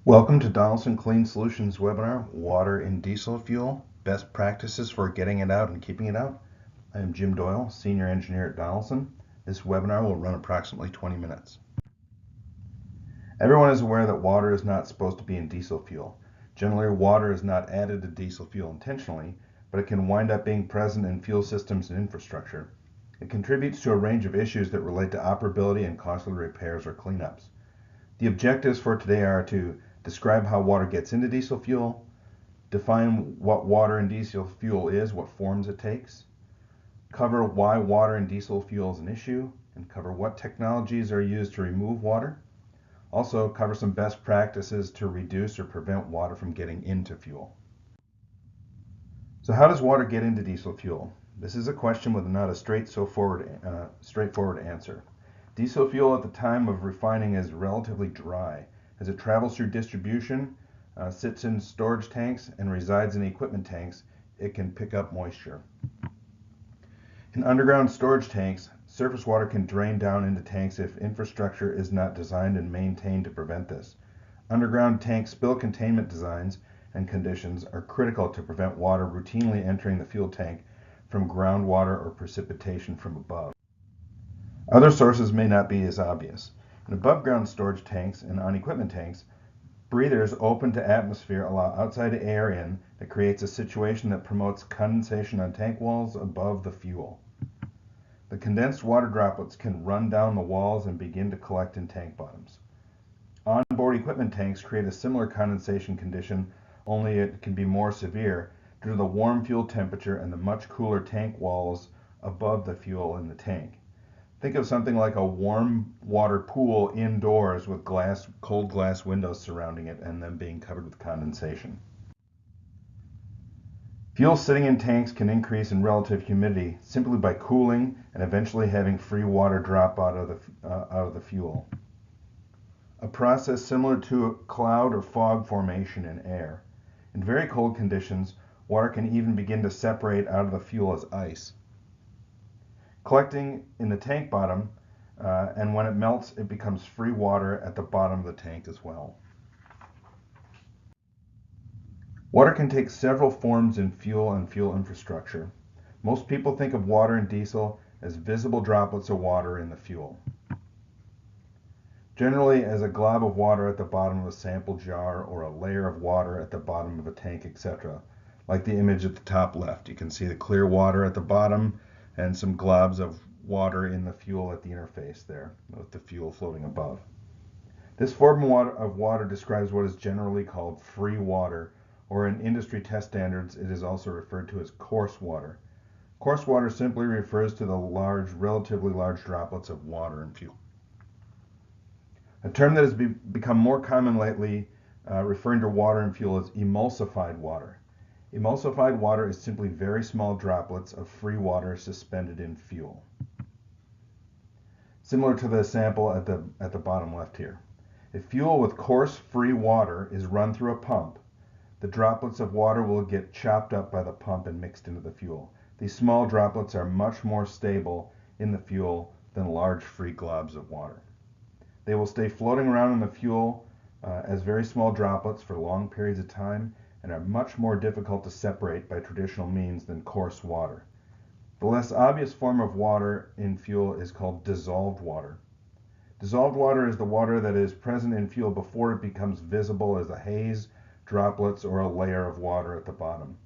Welcome to Donaldson Clean Solutions webinar, Water in Diesel Fuel, Best Practices for Getting It Out and Keeping It Out. I am Jim Doyle, Senior Engineer at Donaldson. This webinar will run approximately 20 minutes. Everyone is aware that water is not supposed to be in diesel fuel. Generally, water is not added to diesel fuel intentionally, but it can wind up being present in fuel systems and infrastructure. It contributes to a range of issues that relate to operability and costly repairs or cleanups. The objectives for today are to describe how water gets into diesel fuel, define what water in diesel fuel is, what forms it takes, cover why water in diesel fuel is an issue, and cover what technologies are used to remove water. Also cover some best practices to reduce or prevent water from getting into fuel. So how does water get into diesel fuel? This is a question with not a straightforward answer. Diesel fuel at the time of refining is relatively dry. As it travels through distribution, sits in storage tanks, and resides in equipment tanks, it can pick up moisture. In underground storage tanks, surface water can drain down into tanks if infrastructure is not designed and maintained to prevent this. Underground tank spill containment designs and conditions are critical to prevent water routinely entering the fuel tank from groundwater or precipitation from above. Other sources may not be as obvious. In above ground storage tanks and on equipment tanks, breathers open to atmosphere allow outside air in that creates a situation that promotes condensation on tank walls above the fuel. The condensed water droplets can run down the walls and begin to collect in tank bottoms. Onboard equipment tanks create a similar condensation condition, only it can be more severe due to the warm fuel temperature and the much cooler tank walls above the fuel in the tank. Think of something like a warm water pool indoors with cold glass windows surrounding it and them being covered with condensation. Fuel sitting in tanks can increase in relative humidity simply by cooling and eventually having free water drop out of the fuel. A process similar to a cloud or fog formation in air. In very cold conditions, water can even begin to separate out of the fuel as ice, collecting in the tank bottom, and when it melts, it becomes free water at the bottom of the tank as well. Water can take several forms in fuel and fuel infrastructure. Most people think of water in diesel as visible droplets of water in the fuel. Generally as a glob of water at the bottom of a sample jar or a layer of water at the bottom of a tank, etc. Like the image at the top left. You can see the clear water at the bottom and some globs of water in the fuel at the interface there, with the fuel floating above. This form of water describes what is generally called free water, or in industry test standards, it is also referred to as coarse water. Coarse water simply refers to the relatively large droplets of water in fuel. A term that has become more common lately referring to water in fuel is emulsified water. Emulsified water is simply very small droplets of free water suspended in fuel. Similar to the sample at the bottom left here. If fuel with coarse free water is run through a pump, the droplets of water will get chopped up by the pump and mixed into the fuel. These small droplets are much more stable in the fuel than large free globs of water. They will stay floating around in the fuel as very small droplets for long periods of time and are much more difficult to separate by traditional means than coarse water. The less obvious form of water in fuel is called dissolved water. Dissolved water is the water that is present in fuel before it becomes visible as a haze, droplets, or a layer of water at the bottom.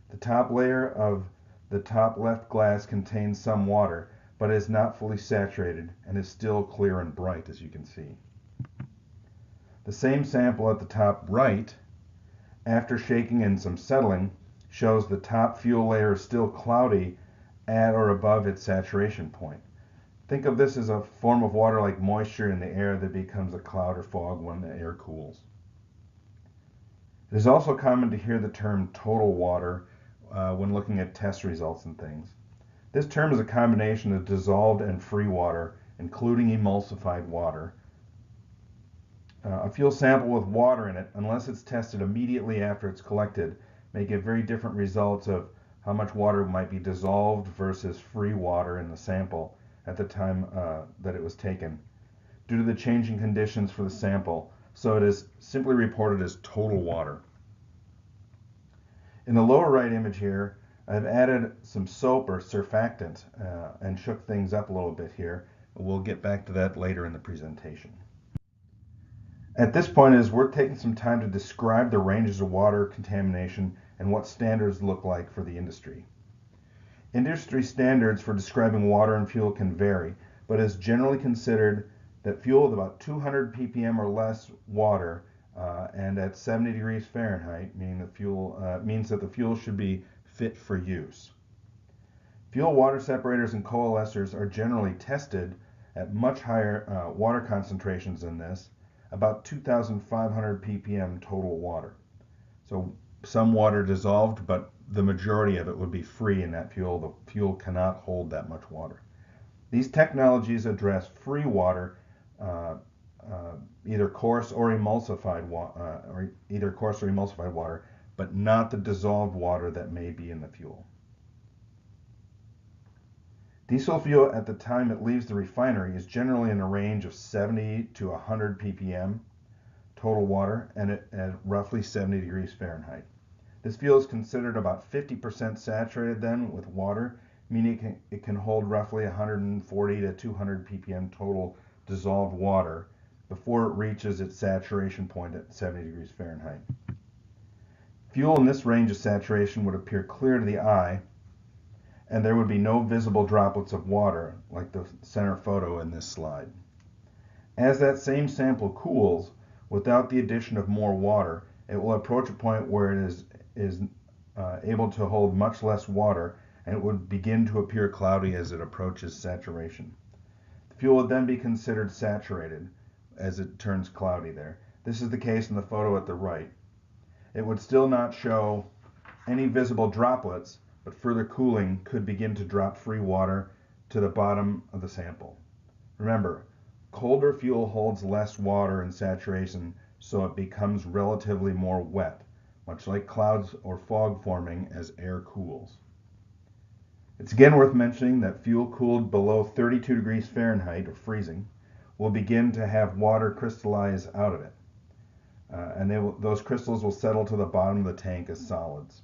The top layer of the top left glass contains some water, but is not fully saturated and is still clear and bright, as you can see. The same sample at the top right, after shaking and some settling, shows the top fuel layer is still cloudy at or above its saturation point. Think of this as a form of water like moisture in the air that becomes a cloud or fog when the air cools. It is also common to hear the term total water when looking at test results and things. This term is a combination of dissolved and free water, including emulsified water. A fuel sample with water in it, unless it's tested immediately after it's collected, may give very different results of how much water might be dissolved versus free water in the sample at the time that it was taken. Due to the changing conditions for the sample, so it is simply reported as total water. In the lower right image here, I've added some soap or surfactant and shook things up a little bit here. We'll get back to that later in the presentation. At this point, it is worth taking some time to describe the ranges of water contamination and what standards look like for the industry. Industry standards for describing water and fuel can vary, but it is generally considered that fuel with about 200 ppm or less water and at 70 degrees Fahrenheit, meaning the fuel means that the fuel should be fit for use. Fuel water separators and coalescers are generally tested at much higher water concentrations than this, about 2,500 ppm total water. So some water dissolved, but the majority of it would be free in that fuel. The fuel cannot hold that much water. These technologies address free water, either coarse or emulsified water, but not the dissolved water that may be in the fuel. Diesel fuel at the time it leaves the refinery is generally in a range of 70 to 100 ppm total water and at roughly 70 degrees Fahrenheit. This fuel is considered about 50% saturated then with water, meaning it can hold roughly 140 to 200 ppm total dissolved water before it reaches its saturation point at 70 degrees Fahrenheit. Fuel in this range of saturation would appear clear to the eye, and there would be no visible droplets of water like the center photo in this slide. As that same sample cools, without the addition of more water, it will approach a point where it is able to hold much less water, and it would begin to appear cloudy as it approaches saturation. The fuel would then be considered saturated as it turns cloudy there. This is the case in the photo at the right. It would still not show any visible droplets, but further cooling could begin to drop free water to the bottom of the sample. Remember, colder fuel holds less water in saturation, so it becomes relatively more wet, much like clouds or fog forming as air cools. It's again worth mentioning that fuel cooled below 32 degrees Fahrenheit, or freezing, will begin to have water crystallize out of it. And those crystals will settle to the bottom of the tank as solids.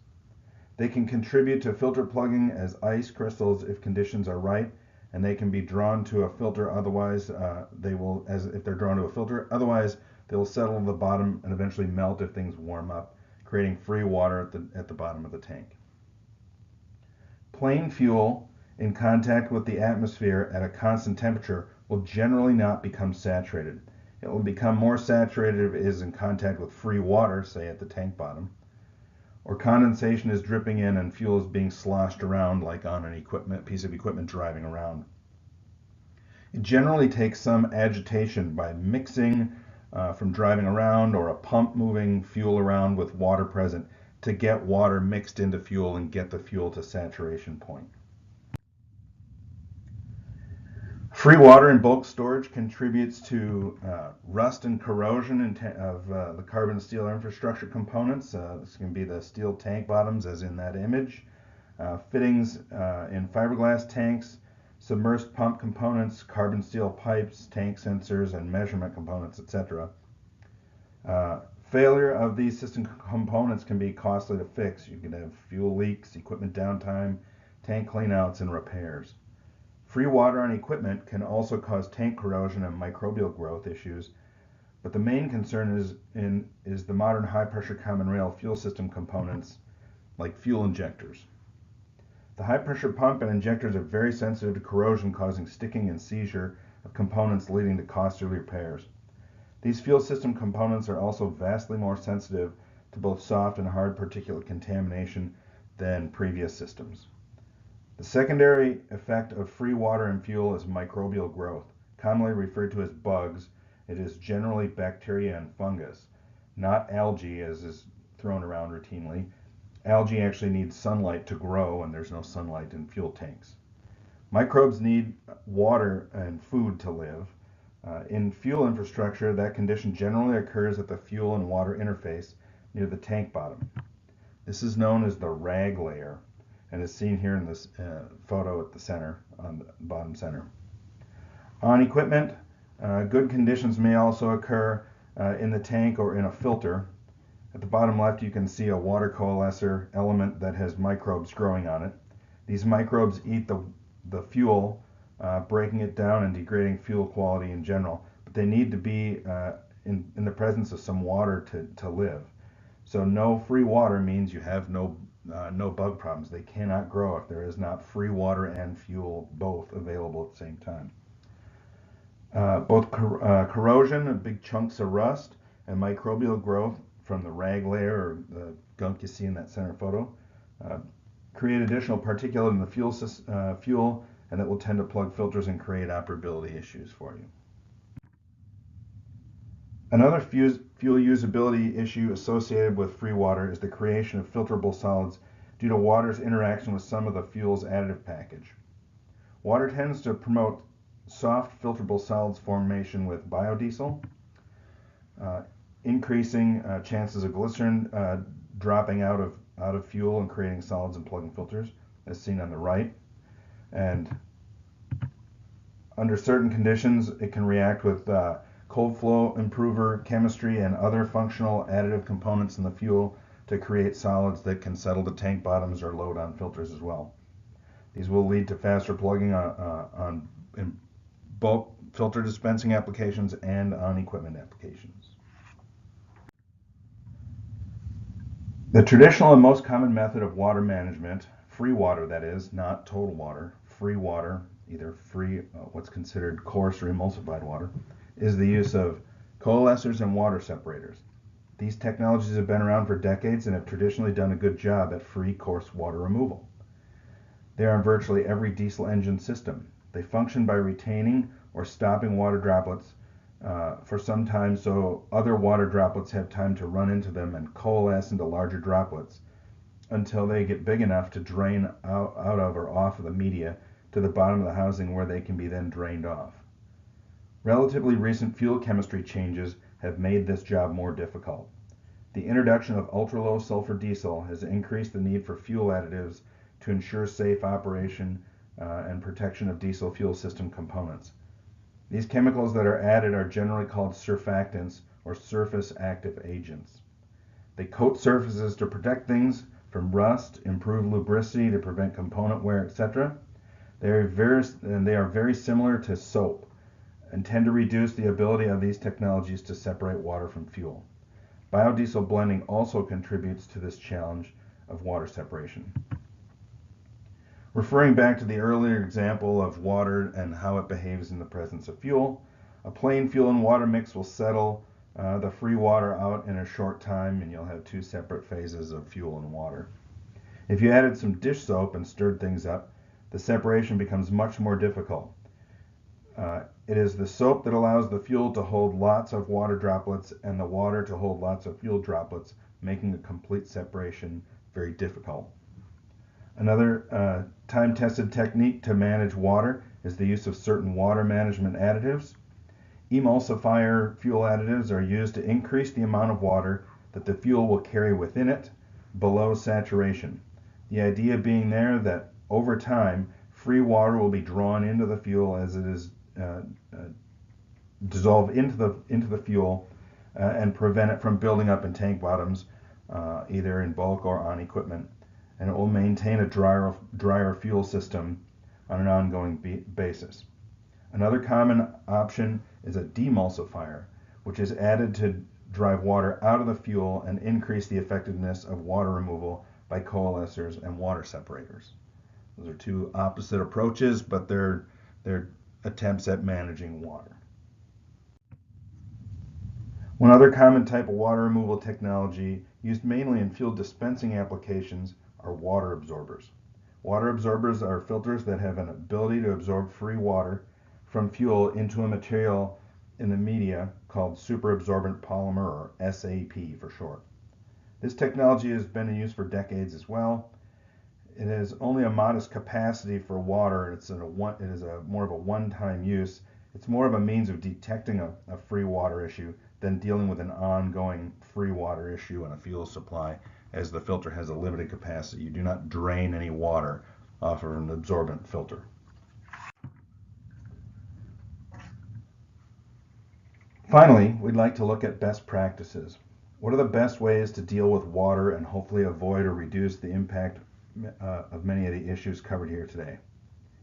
They can contribute to filter plugging as ice crystals if conditions are right, and they can be drawn to a filter. Otherwise, if they're drawn to a filter. Otherwise, they will settle to the bottom and eventually melt if things warm up, creating free water at the bottom of the tank. Plain fuel in contact with the atmosphere at a constant temperature will generally not become saturated. It will become more saturated if it is in contact with free water, say at the tank bottom, or condensation is dripping in and fuel is being sloshed around like on an piece of equipment driving around. It generally takes some agitation by mixing from driving around or a pump moving fuel around with water present to get water mixed into fuel and get the fuel to saturation point. Free water in bulk storage contributes to rust and corrosion of the carbon steel infrastructure components. This can be the steel tank bottoms as in that image, fittings in fiberglass tanks, submersed pump components, carbon steel pipes, tank sensors, and measurement components, etc. Failure of these system components can be costly to fix. You can have fuel leaks, equipment downtime, tank cleanouts, and repairs. Free water on equipment can also cause tank corrosion and microbial growth issues, but the main concern is the modern high-pressure common rail fuel system components like fuel injectors. The high-pressure pump and injectors are very sensitive to corrosion, causing sticking and seizure of components, leading to costly repairs. These fuel system components are also vastly more sensitive to both soft and hard particulate contamination than previous systems. The secondary effect of free water and fuel is microbial growth, commonly referred to as bugs. It is generally bacteria and fungus, not algae as is thrown around routinely. Algae actually needs sunlight to grow, and there's no sunlight in fuel tanks. Microbes need water and food to live. In fuel infrastructure, that condition generally occurs at the fuel and water interface near the tank bottom. This is known as the rag layer, and is seen here in this photo at the center, on the bottom center. On equipment, good conditions may also occur in the tank or in a filter. At the bottom left, you can see a water coalescer element that has microbes growing on it. These microbes eat the fuel, breaking it down and degrading fuel quality in general. But they need to be in the presence of some water to live. So no free water means you have no bug problems. They cannot grow if there is not free water and fuel both available at the same time. Both corrosion, big chunks of rust, and microbial growth from the rag layer or the gunk you see in that center photo create additional particulate in the fuel, and that will tend to plug filters and create operability issues for you. Another fuel usability issue associated with free water is the creation of filterable solids due to water's interaction with some of the fuel's additive package. Water tends to promote soft filterable solids formation with biodiesel, increasing chances of glycerin dropping out of fuel and creating solids and plugging filters, as seen on the right. And under certain conditions, it can react with cold flow improver chemistry and other functional additive components in the fuel to create solids that can settle the tank bottoms or load on filters as well. These will lead to faster plugging in bulk filter dispensing applications and on equipment applications. The traditional and most common method of water management, free water that is, not total water, free water, either free, what's considered coarse or emulsified water, is the use of coalescers and water separators. These technologies have been around for decades and have traditionally done a good job at free coarse water removal. They are in virtually every diesel engine system. They function by retaining or stopping water droplets for some time so other water droplets have time to run into them and coalesce into larger droplets until they get big enough to drain out of or off of the media to the bottom of the housing where they can be then drained off. Relatively recent fuel chemistry changes have made this job more difficult. The introduction of ultra-low sulfur diesel has increased the need for fuel additives to ensure safe operation and protection of diesel fuel system components. These chemicals that are added are generally called surfactants or surface active agents. They coat surfaces to protect things from rust, improve lubricity to prevent component wear, etc. They are very similar to soap and tend to reduce the ability of these technologies to separate water from fuel. Biodiesel blending also contributes to this challenge of water separation. Referring back to the earlier example of water and how it behaves in the presence of fuel, a plain fuel and water mix will settle the free water out in a short time and you'll have two separate phases of fuel and water. If you added some dish soap and stirred things up, the separation becomes much more difficult. It is the soap that allows the fuel to hold lots of water droplets and the water to hold lots of fuel droplets, making a complete separation very difficult. Another time-tested technique to manage water is the use of certain water management additives. Emulsifier fuel additives are used to increase the amount of water that the fuel will carry within it below saturation. The idea being there that over time, free water will be drawn into the fuel as it is dissolved into the fuel and prevent it from building up in tank bottoms, either in bulk or on equipment. And it will maintain a drier fuel system on an ongoing basis. Another common option is a demulsifier, which is added to drive water out of the fuel and increase the effectiveness of water removal by coalescers and water separators. Those are two opposite approaches, but they're attempts at managing water. One other common type of water removal technology used mainly in fuel dispensing applications are water absorbers. Water absorbers are filters that have an ability to absorb free water from fuel into a material in the media called superabsorbent polymer, or SAP for short. This technology has been in use for decades as well. It has only a modest capacity for water. It is more of a one-time use. It's more of a means of detecting a free water issue than dealing with an ongoing free water issue in a fuel supply, as the filter has a limited capacity. You do not drain any water off of an absorbent filter. Finally, we'd like to look at best practices. What are the best ways to deal with water and hopefully avoid or reduce the impact of many of the issues covered here today?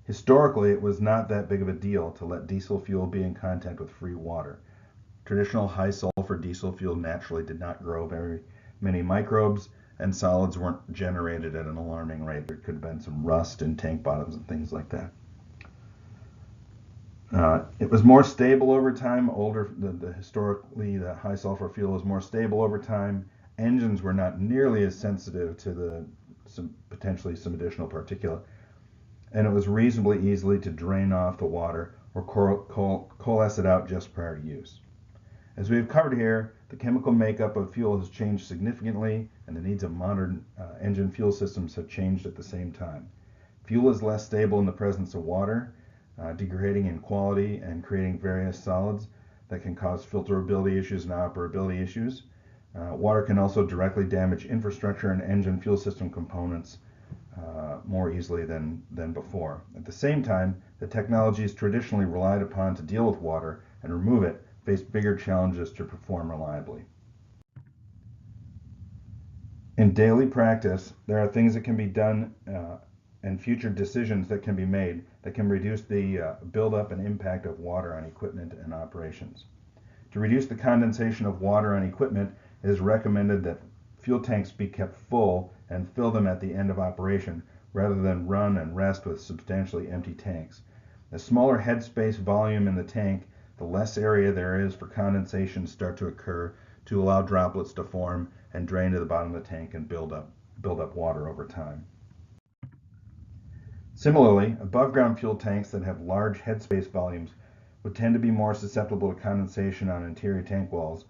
Historically, it was not that big of a deal to let diesel fuel be in contact with free water. Traditional high sulfur diesel fuel naturally did not grow very many microbes, and solids weren't generated at an alarming rate. There could have been some rust in tank bottoms and things like that. It was more stable over time. Historically, the high sulfur fuel was more stable over time. Engines were not nearly as sensitive to potentially some additional particulate, and it was reasonably easily to drain off the water or coalesce it out just prior to use. As we've covered here, the chemical makeup of fuel has changed significantly, and the needs of modern engine fuel systems have changed at the same time. Fuel is less stable in the presence of water, degrading in quality and creating various solids that can cause filterability issues and operability issues. Water can also directly damage infrastructure and engine fuel system components more easily than before. At the same time, the technologies traditionally relied upon to deal with water and remove it face bigger challenges to perform reliably. In daily practice, there are things that can be done and future decisions that can be made that can reduce the buildup and impact of water on equipment and operations. To reduce the condensation of water on equipment, it is recommended that fuel tanks be kept full and fill them at the end of operation rather than run and rest with substantially empty tanks. The smaller headspace volume in the tank, the less area there is for condensation start to occur to allow droplets to form and drain to the bottom of the tank and build up water over time. Similarly, above ground fuel tanks that have large headspace volumes would tend to be more susceptible to condensation on interior tank walls,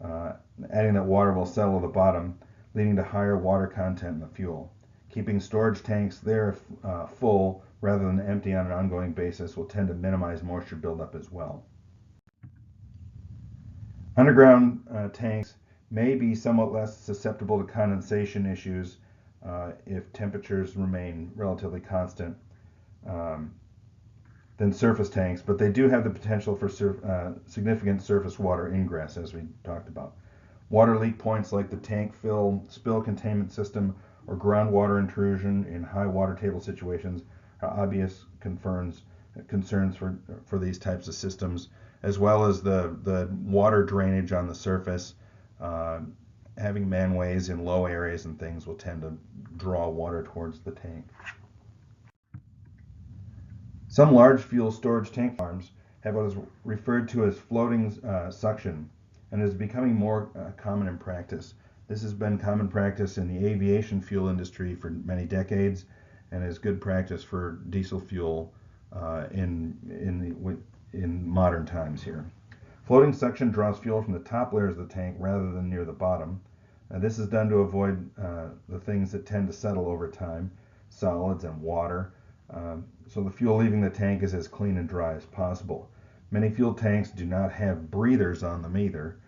adding that water will settle at the bottom, leading to higher water content in the fuel. Keeping storage tanks there full rather than empty on an ongoing basis will tend to minimize moisture buildup as well. Underground tanks may be somewhat less susceptible to condensation issues if temperatures remain relatively constant than surface tanks, but they do have the potential for significant surface water ingress, as we talked about. Water leak points like the tank spill containment system or groundwater intrusion in high water table situations are obvious concerns for these types of systems, as well as the water drainage on the surface. Having manways in low areas and things will tend to draw water towards the tank. Some large fuel storage tank farms have what is referred to as floating suction, and is becoming more common in practice. This has been common practice in the aviation fuel industry for many decades, and is good practice for diesel fuel in modern times here. Floating suction draws fuel from the top layers of the tank rather than near the bottom. This is done to avoid the things that tend to settle over time, solids and water, so the fuel leaving the tank is as clean and dry as possible. Many fuel tanks do not have breathers on them either.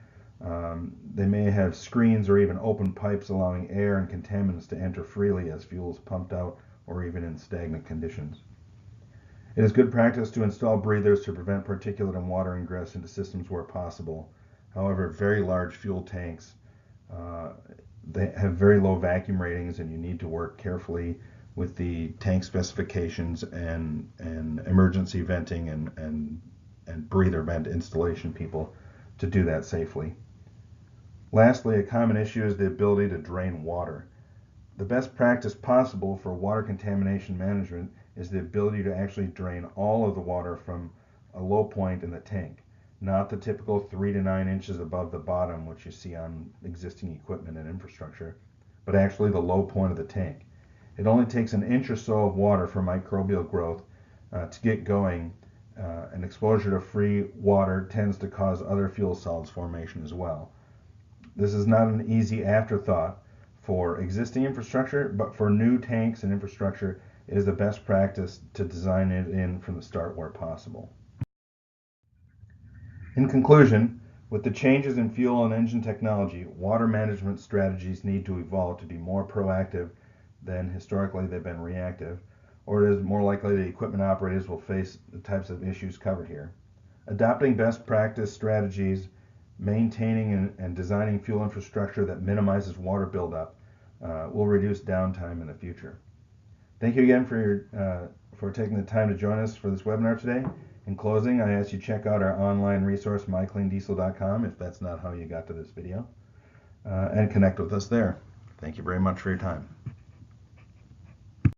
They may have screens or even open pipes allowing air and contaminants to enter freely as fuel is pumped out or even in stagnant conditions. It is good practice to install breathers to prevent particulate and water ingress into systems where possible. However, very large fuel tanks they have very low vacuum ratings, and you need to work carefully with the tank specifications and emergency venting and breather vent installation people to do that safely. Lastly, a common issue is the ability to drain water. The best practice possible for water contamination management is the ability to actually drain all of the water from a low point in the tank, not the typical 3 to 9 inches above the bottom, which you see on existing equipment and infrastructure, but actually the low point of the tank. It only takes an inch or so of water for microbial growth to get going, and exposure to free water tends to cause other fuel solids formation as well. This is not an easy afterthought for existing infrastructure, but for new tanks and infrastructure, it is the best practice to design it in from the start where possible. In conclusion, with the changes in fuel and engine technology, water management strategies need to evolve to be more proactive than historically they've been reactive, or it is more likely that equipment operators will face the types of issues covered here. Adopting best practice strategies, maintaining and designing fuel infrastructure that minimizes water buildup will reduce downtime in the future. Thank you again for taking the time to join us for this webinar today. In closing, I ask you to check out our online resource, mycleandiesel.com, if that's not how you got to this video, and connect with us there. Thank you very much for your time.